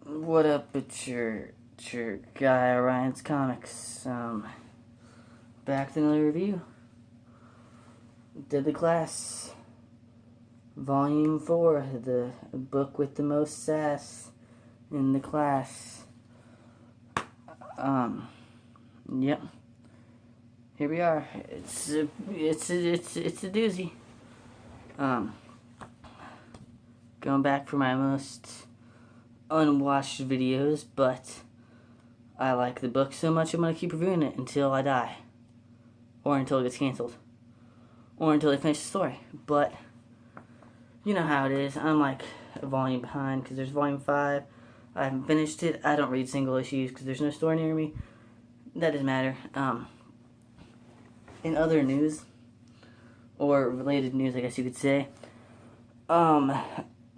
What up? It's your guy Orion's Comics. Back to another review. Did the Class, Volume 4, the book with the most sass in the class. Yep. Here we are. It's a doozy. Going back for my most unwatched videos, but I like the book so much I'm going to keep reviewing it until I die. Or until it gets canceled. Or until they finish the story. But, you know how it is. I'm like a volume behind because there's volume 5. I haven't finished it. I don't read single issues because there's no store near me. That doesn't matter. In other news, or related news I guess you could say,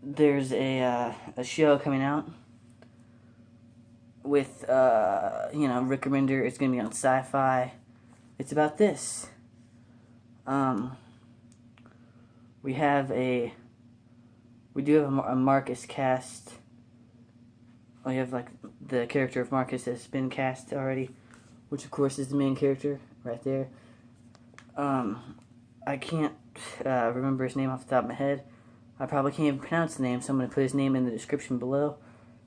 there's a show coming out with, Rick Remender. It's going to be on Sci-Fi. It's about this. We do have a Marcus cast. We have, like, the character of Marcus has been cast already, which, of course, is the main character right there. I can't remember his name off the top of my head. I probably can't even pronounce the name, so I'm going to put his name in the description below.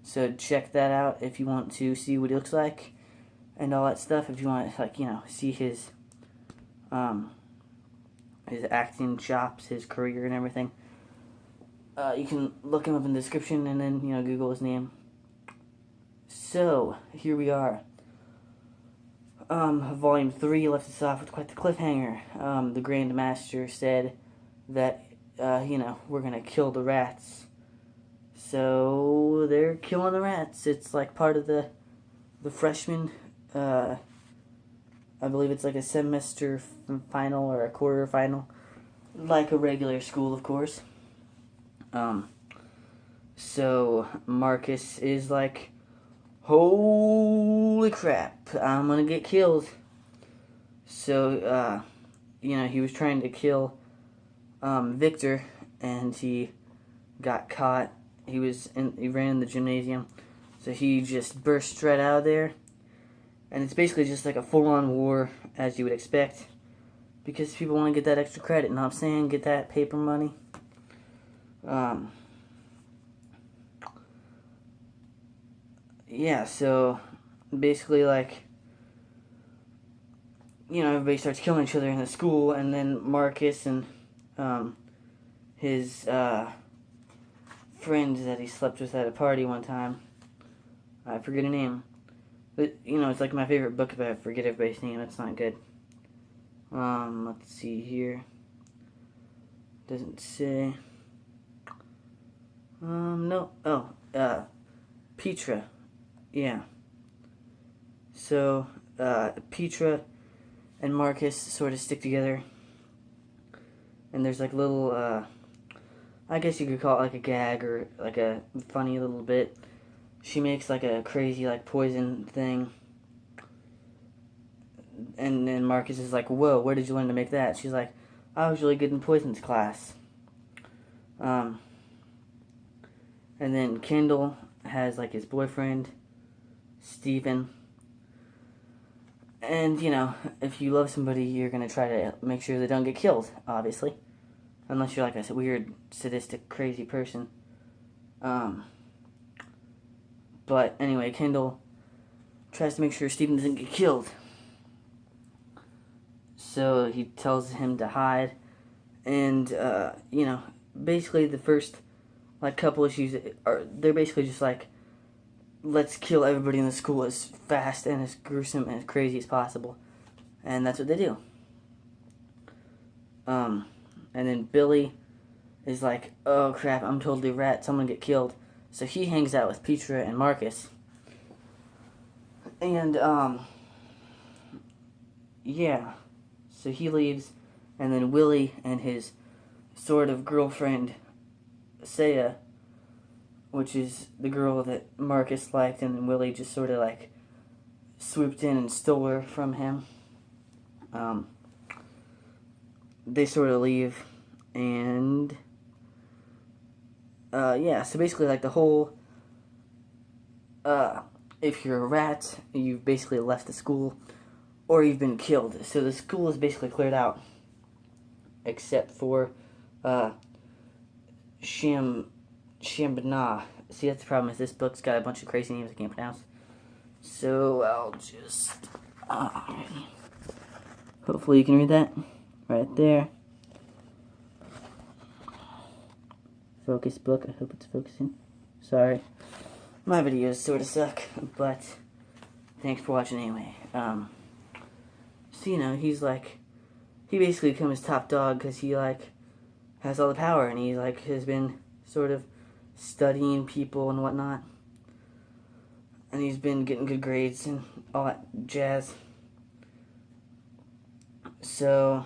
So check that out if you want to see what he looks like and all that stuff. If you want to, see his acting chops, his career and everything. You can look him up in the description and then, Google his name. So, here we are. Volume 3 left us off with quite the cliffhanger. The Grand Master said that, we're gonna kill the rats. So, they're killing the rats. It's like part of the freshman, I believe it's like a semester final or a quarter final. Like a regular school, of course. So, Marcus is like, holy crap, I'm gonna get killed. So, he was trying to kill Victor, and he got caught. He ran in the gymnasium, so he just burst right out of there. And it's basically just like a full-on war, as you would expect, because people want to get that extra credit, you know what I'm saying? Get that paper money. Yeah, so basically, everybody starts killing each other in the school, and then Marcus and his friend that he slept with at a party one time, I forget her name, but, it's like my favorite book if I forget everybody's name. That's not good. Let's see here. Doesn't say. No. Oh, Petra. Yeah. So, Petra and Marcus sort of stick together. And there's like little, I guess you could call it like a gag or like a funny little bit. She makes like a crazy like poison thing. And then Marcus is like, whoa, where did you learn to make that? She's like, I was really good in poisons class. And then Kendall has like his boyfriend, Steven. And, if you love somebody, you're going to try to make sure they don't get killed, obviously. Unless you're like a weird, sadistic, crazy person. But anyway, Kendall tries to make sure Steven doesn't get killed. So he tells him to hide. And, basically the first, couple issues, they're basically just let's kill everybody in the school as fast and as gruesome and as crazy as possible. And that's what they do. And then Billy is like, oh crap, I'm totally rat, someone get killed. So he hangs out with Petra and Marcus. And, yeah. So he leaves, and then Willie and his sort of girlfriend, Saya, which is the girl that Marcus liked, and then Willie just sort of swooped in and stole her from him. They sort of leave, and yeah, so basically the whole if you're a rat, you've basically left the school, or you've been killed. So the school is basically cleared out, except for Shambana. See, that's the problem, is this book's got a bunch of crazy names I can't pronounce. So I'll just... hopefully you can read that. Right there. Focus book. I hope it's focusing. Sorry. My videos sort of suck, but thanks for watching anyway. So, you know, he's like... he basically becomes top dog because he, like, has all the power, and he, like, has been sort of studying people and whatnot. And he's been getting good grades and all that jazz. So,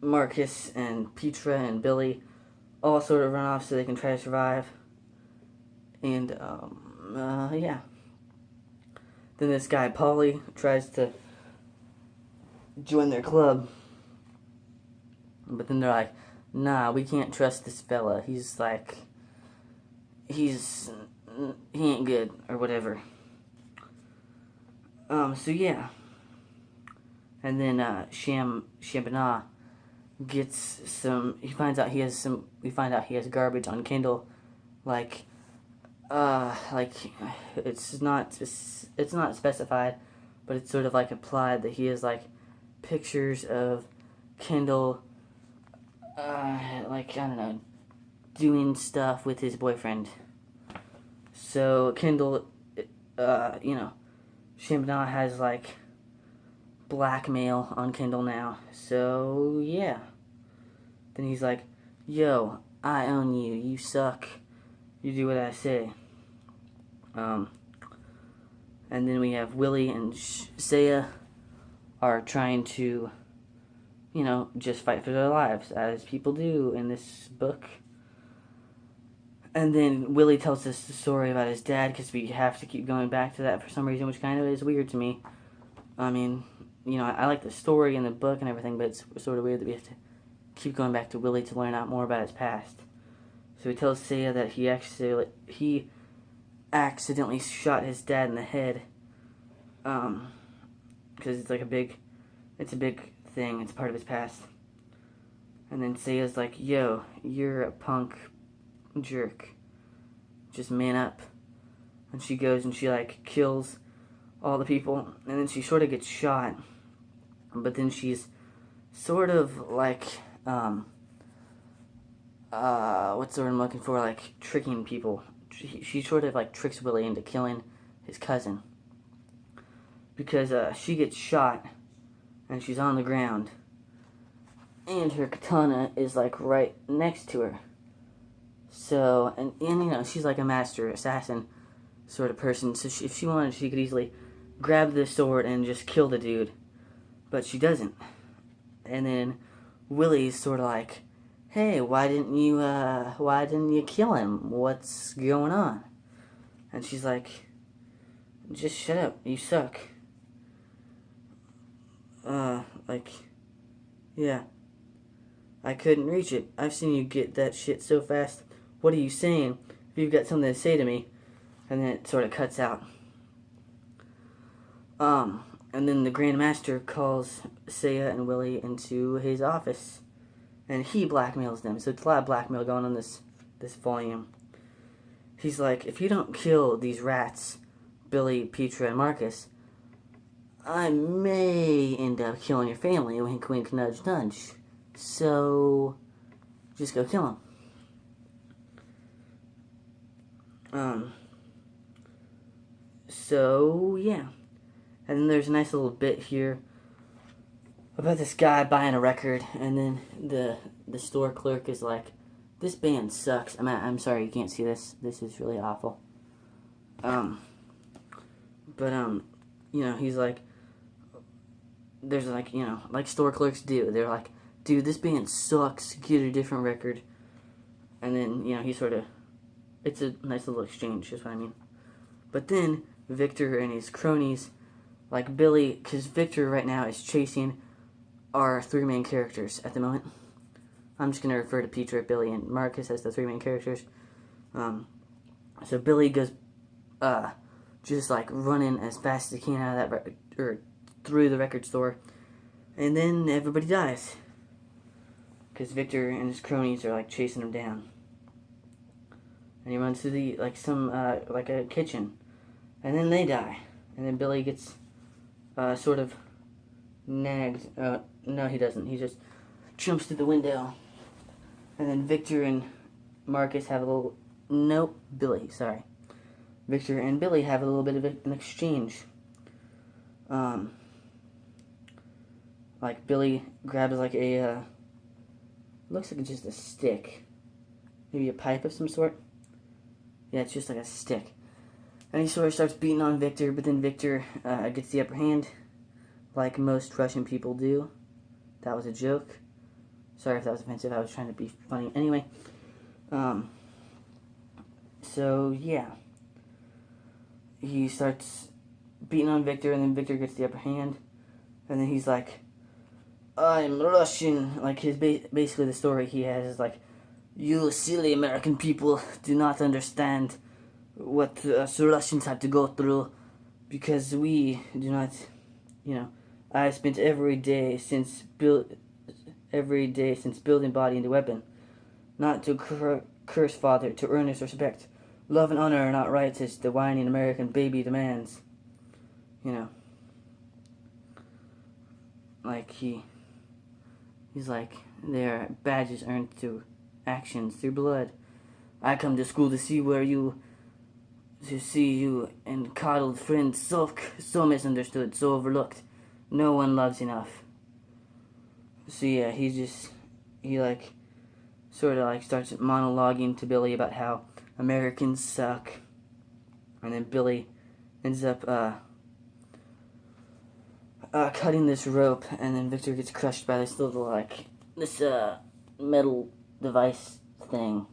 Marcus and Petra and Billy all sort of run off so they can try to survive. And, yeah. Then this guy, Paulie, tries to join their club. But then they're like, nah, we can't trust this fella. He's like, he ain't good, or whatever. So yeah. And then, Shambana gets some, we find out he has garbage on Kindle, like, it's not specified, but it's sort of like implied that he has, like, pictures of Kendall, like, I don't know, doing stuff with his boyfriend. So Kendall, you know, Shambana has, like, blackmail on Kendall now. So yeah. Then he's like, yo, I own you. You suck. You do what I say. And then we have Willie and Saya are trying to, you know, just fight for their lives, as people do in this book. And then Willie tells us the story about his dad, because we have to keep going back to that for some reason, which kind of is weird to me. I mean, you know, I like the story and the book and everything, but it's sort of weird that we have to keep going back to Willie to learn out more about his past. So he tells Saya that he accidentally shot his dad in the head, because it's like a big thing, it's part of his past. And then Saya's like, yo, you're a punk jerk, just man up. And she goes and she, like, kills all the people, and then she sort of gets shot, but then she's sort of like, what's the word I'm looking for, like, tricking people. She sort of, like, tricks Willie into killing his cousin, because she gets shot and she's on the ground, and her katana is, like, right next to her. So, and you know, she's like a master assassin sort of person, so if she wanted, she could easily grab the sword and just kill the dude, but she doesn't. And then Willie's sort of like, hey, why didn't you kill him? What's going on? And she's like, just shut up, you suck. Like, yeah, I couldn't reach it. I've seen you get that shit so fast. What are you saying? If you've got something to say to me. And then it sort of cuts out. And then the Grand Master calls Saya and Willie into his office, and he blackmails them. So it's a lot of blackmail going on this volume. He's like, if you don't kill these rats, Billy, Petra, and Marcus, I may end up killing your family. Wink, wink, nudge, nudge. So just go kill him. So yeah. And then there's a nice little bit here about this guy buying a record, and then the store clerk is like, this band sucks. I'm sorry, you can't see this. This is really awful. You know, he's like, there's like, you know, like store clerks do. They're like, dude, this band sucks. Get a different record. And then, you know, he sort of, it's a nice little exchange, is what I mean. But then Victor and his cronies, like Billy, because Victor right now is chasing our three main characters at the moment. I'm just going to refer to Peter, Billy, and Marcus as the three main characters. So Billy goes just like running as fast as he can out of that or through the record store, and then everybody dies because Victor and his cronies are like chasing him down. And he runs to the like a kitchen, and then they die, and then Billy gets sort of nagged. No, he doesn't. He just jumps through the window, and then Victor and Marcus have a little. Nope, Billy. Sorry, Victor and Billy have a little bit of an exchange. Like Billy grabs like a looks like it's just a stick, maybe a pipe of some sort. Yeah, it's just like a stick. And he sort of starts beating on Victor, but then Victor gets the upper hand, like most Russian people do. That was a joke. Sorry if that was offensive. I was trying to be funny. Anyway, so yeah, he starts beating on Victor, and then Victor gets the upper hand, and then he's like, "I'm Russian." Like his basically the story he has is like, "You silly American people do not understand what us Russians have to go through, because we do not, I spent every day since building body into weapon, not to curse father, to earn his respect. Love and honor are not rights as the whining American baby demands." Like he's like, "Their badges earned through actions, through blood. I come to school to see you and coddled friends so misunderstood, so overlooked. No one loves enough." So yeah, he sort of starts monologuing to Billy about how Americans suck, and then Billy ends up cutting this rope, and then Victor gets crushed by this little this metal device thing.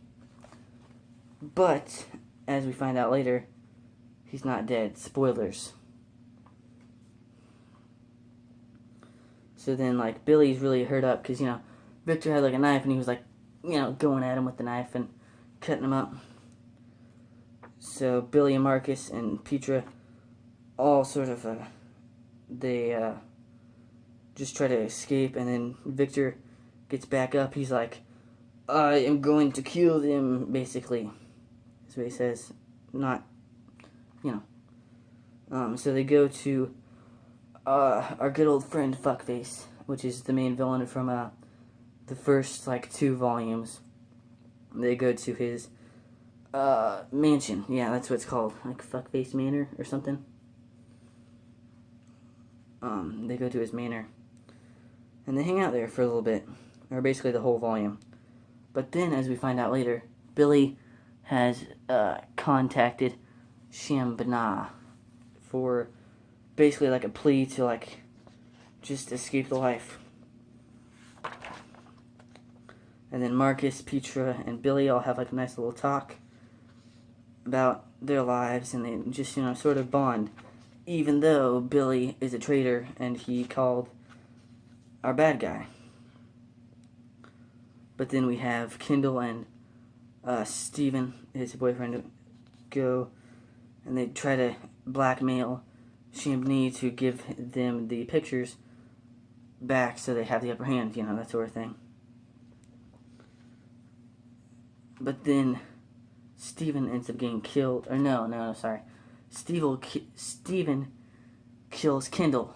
But as we find out later, he's not dead. Spoilers. So then Billy's really hurt up because Victor had a knife, and he was going at him with the knife and cutting him up. So Billy and Marcus and Petra all sort of they just try to escape, and then Victor gets back up. He's like, "I am going to kill them," basically. That's what he says. Not, so they go to our good old friend Fuckface, which is the main villain from the first 2 volumes. They go to his mansion. Yeah, that's what it's called, Fuckface Manor or something. They go to his manor, and they hang out there for a little bit, or basically the whole volume. But then, as we find out later, Billy has contacted Shambana for basically a plea to just escape the life. And then Marcus, Petra, and Billy all have a nice little talk about their lives, and they just sort of bond, even though Billy is a traitor and he called our bad guy. But then we have Kendall and Steven, his boyfriend, go, and they try to blackmail Champney to give them the pictures back so they have the upper hand, that sort of thing. But then Steven ends up getting killed. Or no, sorry. Steven kills Kendall.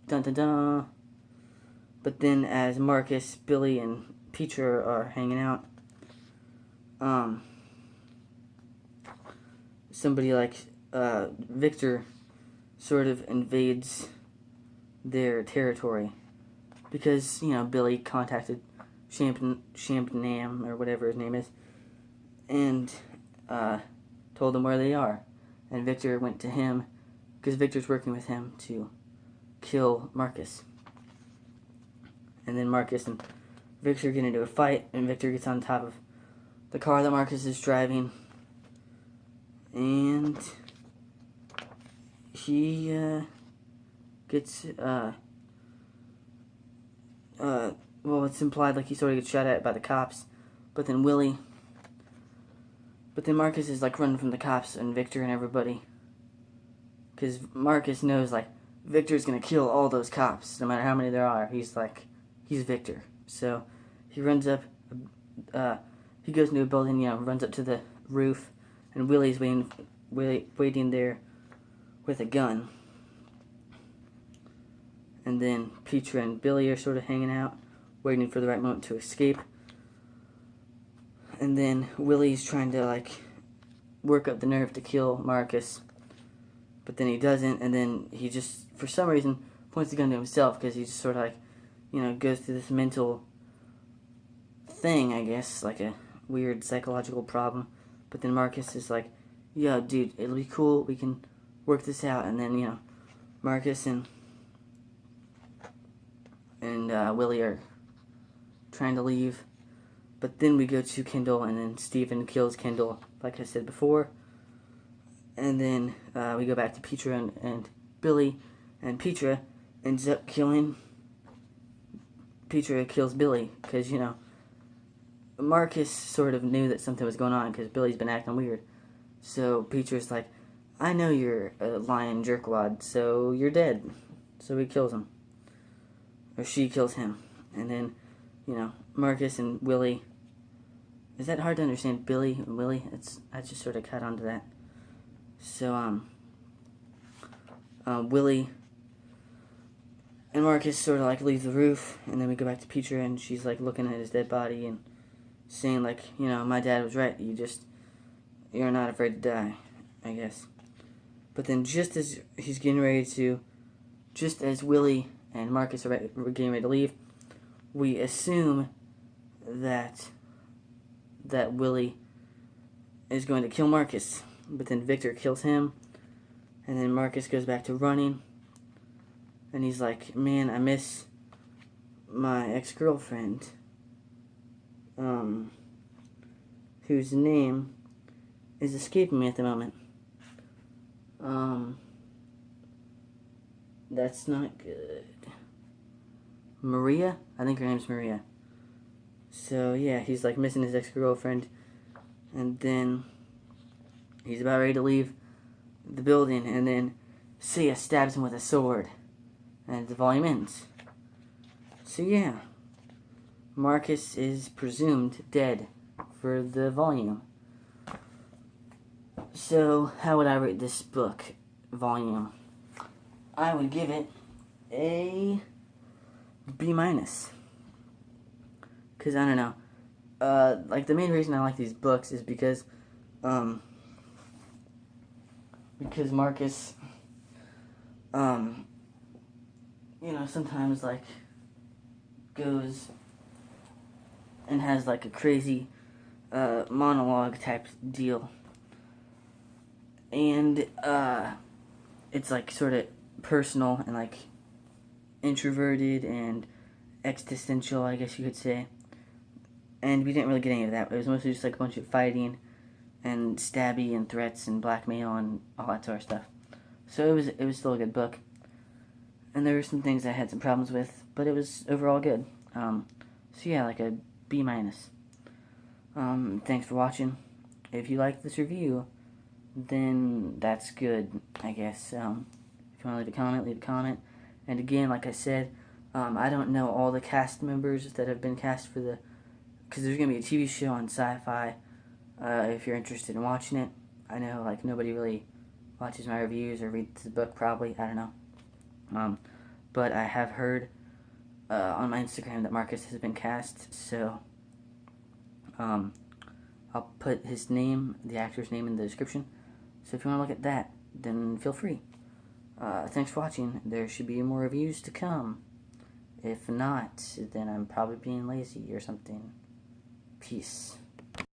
Dun dun dun. But then as Marcus, Billy, and Petra are hanging out, somebody Victor sort of invades their territory because, Billy contacted Champnam, or whatever his name is, and told them where they are. And Victor went to him because Victor's working with him to kill Marcus. And then Marcus and Victor get into a fight, and Victor gets on top of the car that Marcus is driving, and he gets well, it's implied like he sort of gets shot at by the cops, but then Marcus is like running from the cops and Victor and everybody, because Marcus knows like Victor's gonna kill all those cops no matter how many there are. He's Victor, so he runs up. He goes into a building, runs up to the roof, and Willie's waiting there with a gun. And then Petra and Billy are sort of hanging out, waiting for the right moment to escape. And then Willie's trying to, like, work up the nerve to kill Marcus. But then he doesn't, and then he just, for some reason, points the gun to himself, because he just sort of, like, goes through this mental thing, I guess, like a weird psychological problem. But then Marcus is like, yo, dude, it'll be cool, we can work this out. And then, Marcus and Willie are trying to leave. But then we go to Kendall, and then Stephen kills Kendall, like I said before. And then we go back to Petra and Billy, and Petra ends up killing... Petra kills Billy, because, Marcus sort of knew that something was going on, because Billy's been acting weird. So Petra's like, I know you're a lying jerkwad, so you're dead. So he kills him. Or she kills him. And then, Marcus and Willie... Is that hard to understand? Billy and Willie? I just sort of cut onto that. So, Willie and Marcus sort of, like, leave the roof, and then we go back to Petra, and she's, like, looking at his dead body and saying, like, my dad was right. You're not afraid to die, I guess. But then just as he's getting ready to... Just as Willie and Marcus are getting ready to leave, we assume that Willie is going to kill Marcus. But then Victor kills him, and then Marcus goes back to running, and he's like, man, I miss my ex-girlfriend, whose name is escaping me at the moment. That's not good. Maria? I think her name's Maria. So, yeah, he's, like, missing his ex-girlfriend, and then he's about ready to leave the building, and then Sia stabs him with a sword, and the volume ends. So, yeah, Marcus is presumed dead for the volume. So, how would I rate this book, volume? I would give it a B-. Because, I don't know, like, the main reason I like these books is because Marcus, sometimes, like, goes and has, like, a crazy, monologue type deal. And, it's, like, sort of personal and, like, introverted and existential, I guess you could say. And we didn't really get any of that. It was mostly just, like, a bunch of fighting and stabby and threats and blackmail and all that sort of stuff. So it was still a good book. And there were some things I had some problems with, but it was overall good. So yeah, like a B-. Thanks for watching. If you liked this review, then that's good, I guess. If you want to leave a comment, leave a comment. And again, like I said, I don't know all the cast members that have been cast for the... Because there's going to be a TV show on Sci-Fi, if you're interested in watching it. I know, like, nobody really watches my reviews or reads the book, probably. I don't know. But I have heard on my Instagram that Marcus has been cast, so I'll put his name, the actor's name, in the description. So if you want to look at that, then feel free. Thanks for watching. There should be more reviews to come. If not, then I'm probably being lazy or something. Peace.